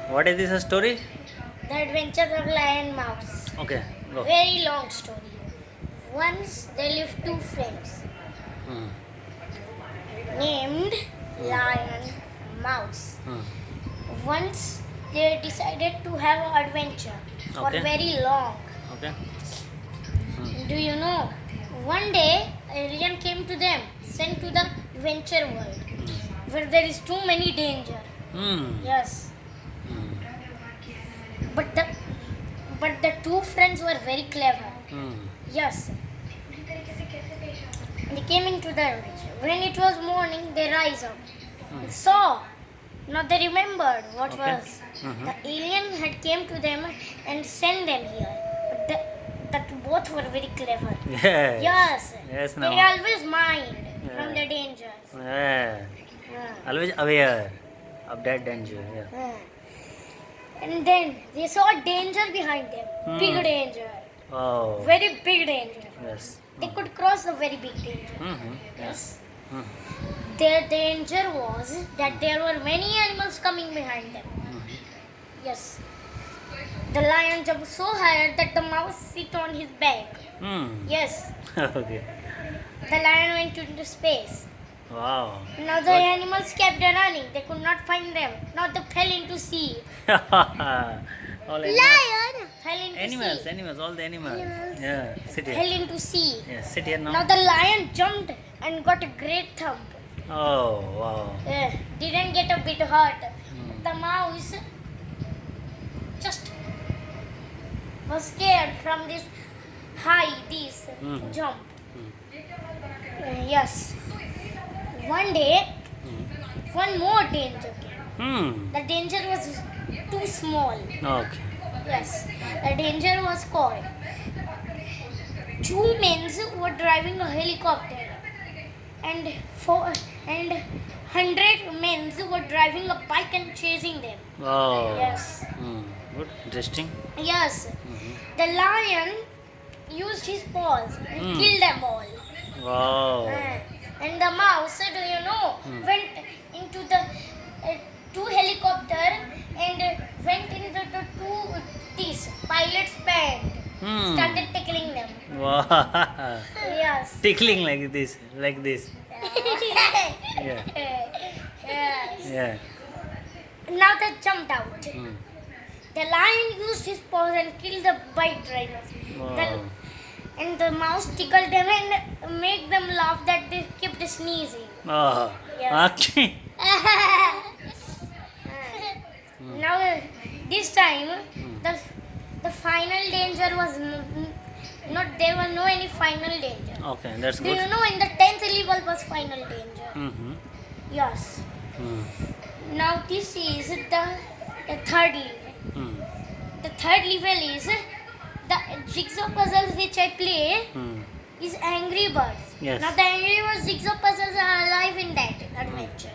What is this a story? The Adventures of Lion Mouse. Okay, go. Very long story. Once there lived two friends Hmm. named Lion Mouse. Hmm. Once they decided to have an adventure for Okay. very long. Okay. Do you know? One day, a lion came to them, sent to the adventure world, where there is too many danger. Hmm. Yes, Hmm. but the two friends were very clever. Hmm. Yes, they came into the adventure. When it was morning, they rise up and saw. Now they remembered what Okay. was. The alien had came to them and sent them here. But that both were very clever. Yes. Yes. Yes, They now. always mind from Yeah. the dangers. Yeah. Always aware of that danger. Yeah. And then they saw danger behind them. Big danger. Oh. Very big danger. Yes. They could cross a very big danger. Mm-hmm. Yes. Hmm. Their danger was that there were many animals coming behind them. Yes. The lion jumped so high that the mouse sit on his back. Hmm. Yes. Okay. The lion went into space. Wow. Now the animals kept running. They could not find them. Now they fell into sea. All animals. Fell into Animals, sea. animals, all the animals. Animals. Yeah. Sit here. Fell into sea. Yeah. Sit here now. Now the lion jumped and got a great thump. Oh, wow. Didn't get a bit hurt. The mouse just was scared from this jump. Yes. One day, one more danger came. Hmm. The danger was too small. Okay. Yes. The danger was called. Two men were driving a helicopter, and 100 men were driving a bike and chasing them. Oh. Yes. Good. Interesting. Yes. The lion used his paws and killed them all. Wow. And the mouse, do you know, went into the two helicopter and went into the these pilots' pant. Started tickling them. Wow. Yes. Tickling like this. Yeah. Yes. Yeah. Now they jumped out. The lion used his paws and killed the bike drivers. Wow. And the mouse tickled them and made them laugh that they kept sneezing. Oh. Yes. Okay. Now this time the final danger was not there was no any final danger. Okay, that's Do good. you know in the 10th level was final danger? Mm-hmm. Yes. Now this is the third level. The third level is the jigsaw puzzles which I play is Angry Birds. Yes. Now the Angry Birds jigsaw puzzles are alive in that adventure.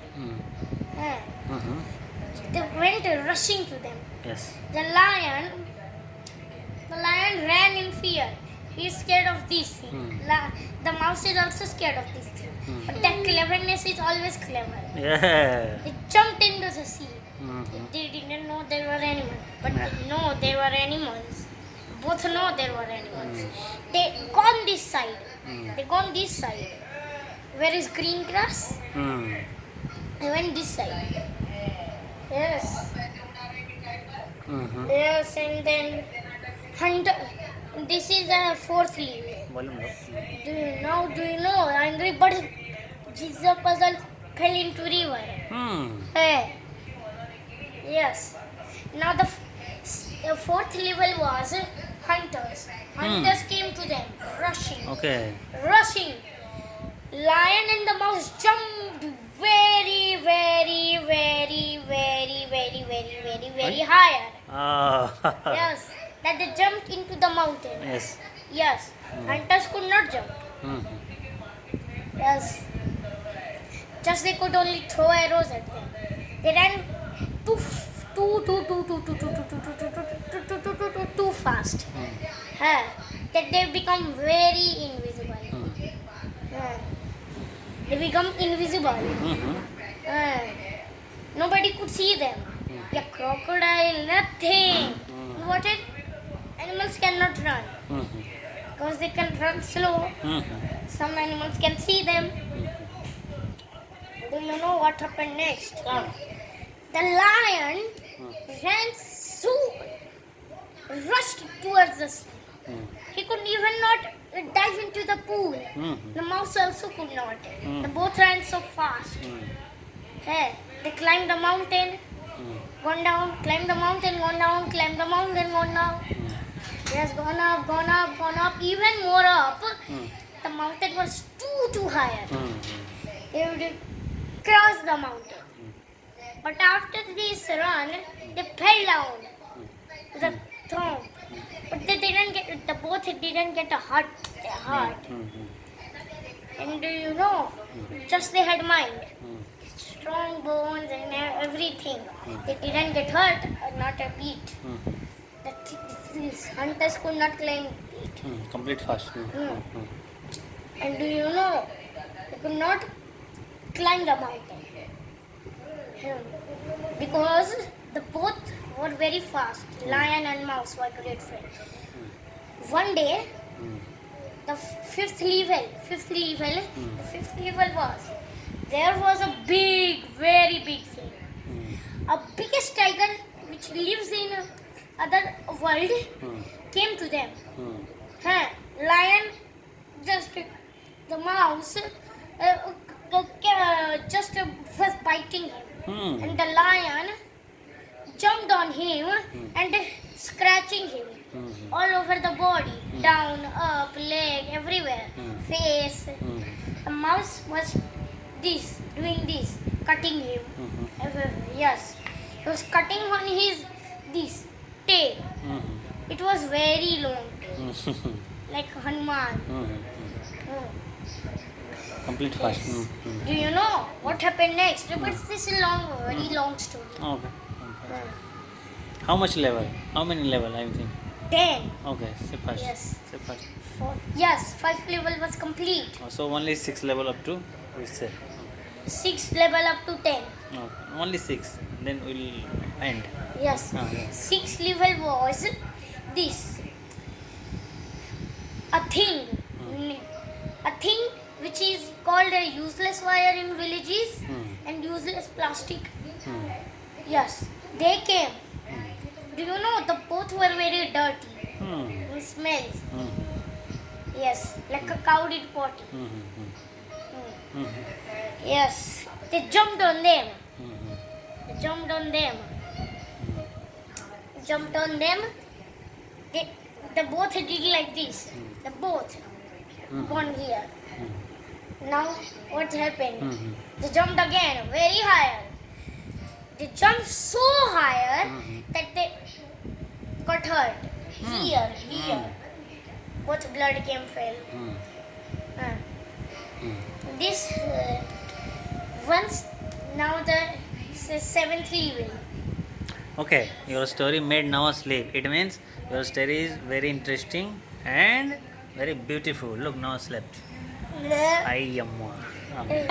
They went rushing to them. Yes. The lion ran in fear. He is scared of this thing. The mouse is also scared of this thing. But that cleverness is always clever. Yeah. They jumped into the sea. They didn't know there were animals. But they know there were animals. Both know there were animals. They gone this side. They gone this side. Where is green grass? They went this side. Yes. Yes, and then this is the fourth level. Volume low. Do you know Angry Birds jigsaw puzzle fell into river. Hey. Yes. Now the fourth level was hunters. Hunters came to them, rushing. Okay. Rushing. Lion and the mouse jumped very, very, very, very, very, very, very, very higher. Oh. Yes. That they jumped into the mountain. Yes. Yes. Hunters could not jump. Yes. Just they could only throw arrows at them. They ran too fast. That they become very invisible. They become invisible. Nobody could see them. Yeah, crocodile, nothing. Mm. What it? Animals cannot run Mm-hmm. because they can run slow. Mm-hmm. Some animals can see them. Do you know what happened next? The lion ran so rushed towards the sea. Mm. He could even not dive into the pool. Mm-hmm. The mouse also could not. Mm. They both ran so fast. Mm. Hey, they climbed the mountain, Mm. gone down, climbed the mountain, gone down, climbed the mountain, gone down. Mm. Yes, gone up, gone up, gone up, even more up. Mm. The mountain was too high. Mm. They would cross the mountain. But after this run, they fell down to the tomb. But they didn't get, the both didn't get a hurt. Mm-hmm. And do you know, just they had mind. Mm. Strong bones and everything. They didn't get hurt, not a beat. Mm. These hunters could not climb it. Mm. Complete fast. Mm. Mm. Mm. And do you know, they could not climb the mountain. Because the both were very fast. Lion and mouse were great friends. One day, Mm. the fifth level was, there was a big, very big thing. Mm. A biggest tiger which lives in other world Mm. came to them. Mm. Lion just the mouse just was biting him, Mm. and the lion jumped on him and scratching him Mm. all over the body, down, up, leg, everywhere, face. Mm. The mouse was doing this, cutting him. Mm. Yes, he was cutting on his this tail. Mm. It was very long tail, Mm. like Hanuman. Mm. Mm. Complete fast. Yes. Mm. Mm. Do you know what happened next? But this is very long story. Okay. How much level? How many level? I think. 10. Okay. Say fast. Yes. Say fast. Yes, 5 level was complete. So only 6 level up to we say. 6 level up to 10. Okay. Only 6. Then we'll end. Yes. Yeah. 6 level was this. A thing. A thing which is called a useless wire in villages and useless plastic. Mm. Yes. They came. Do you know the both were very dirty? Mm. It smells. Mm. Yes. Like a cow did potty. Mm. Mm. Mm. Yes. They jumped on them. Mm. They jumped on them. Jumped on them. The both did like this. The both gone here. Now what happened? Mm. They jumped again, very higher. They jumped so higher that they got hurt. Here. Both blood came fell. Mm. Uh, Mm. This once now the 7th level. Okay, your story made Noah sleep. It means your story is very interesting and very beautiful. Look, Noah slept. I am.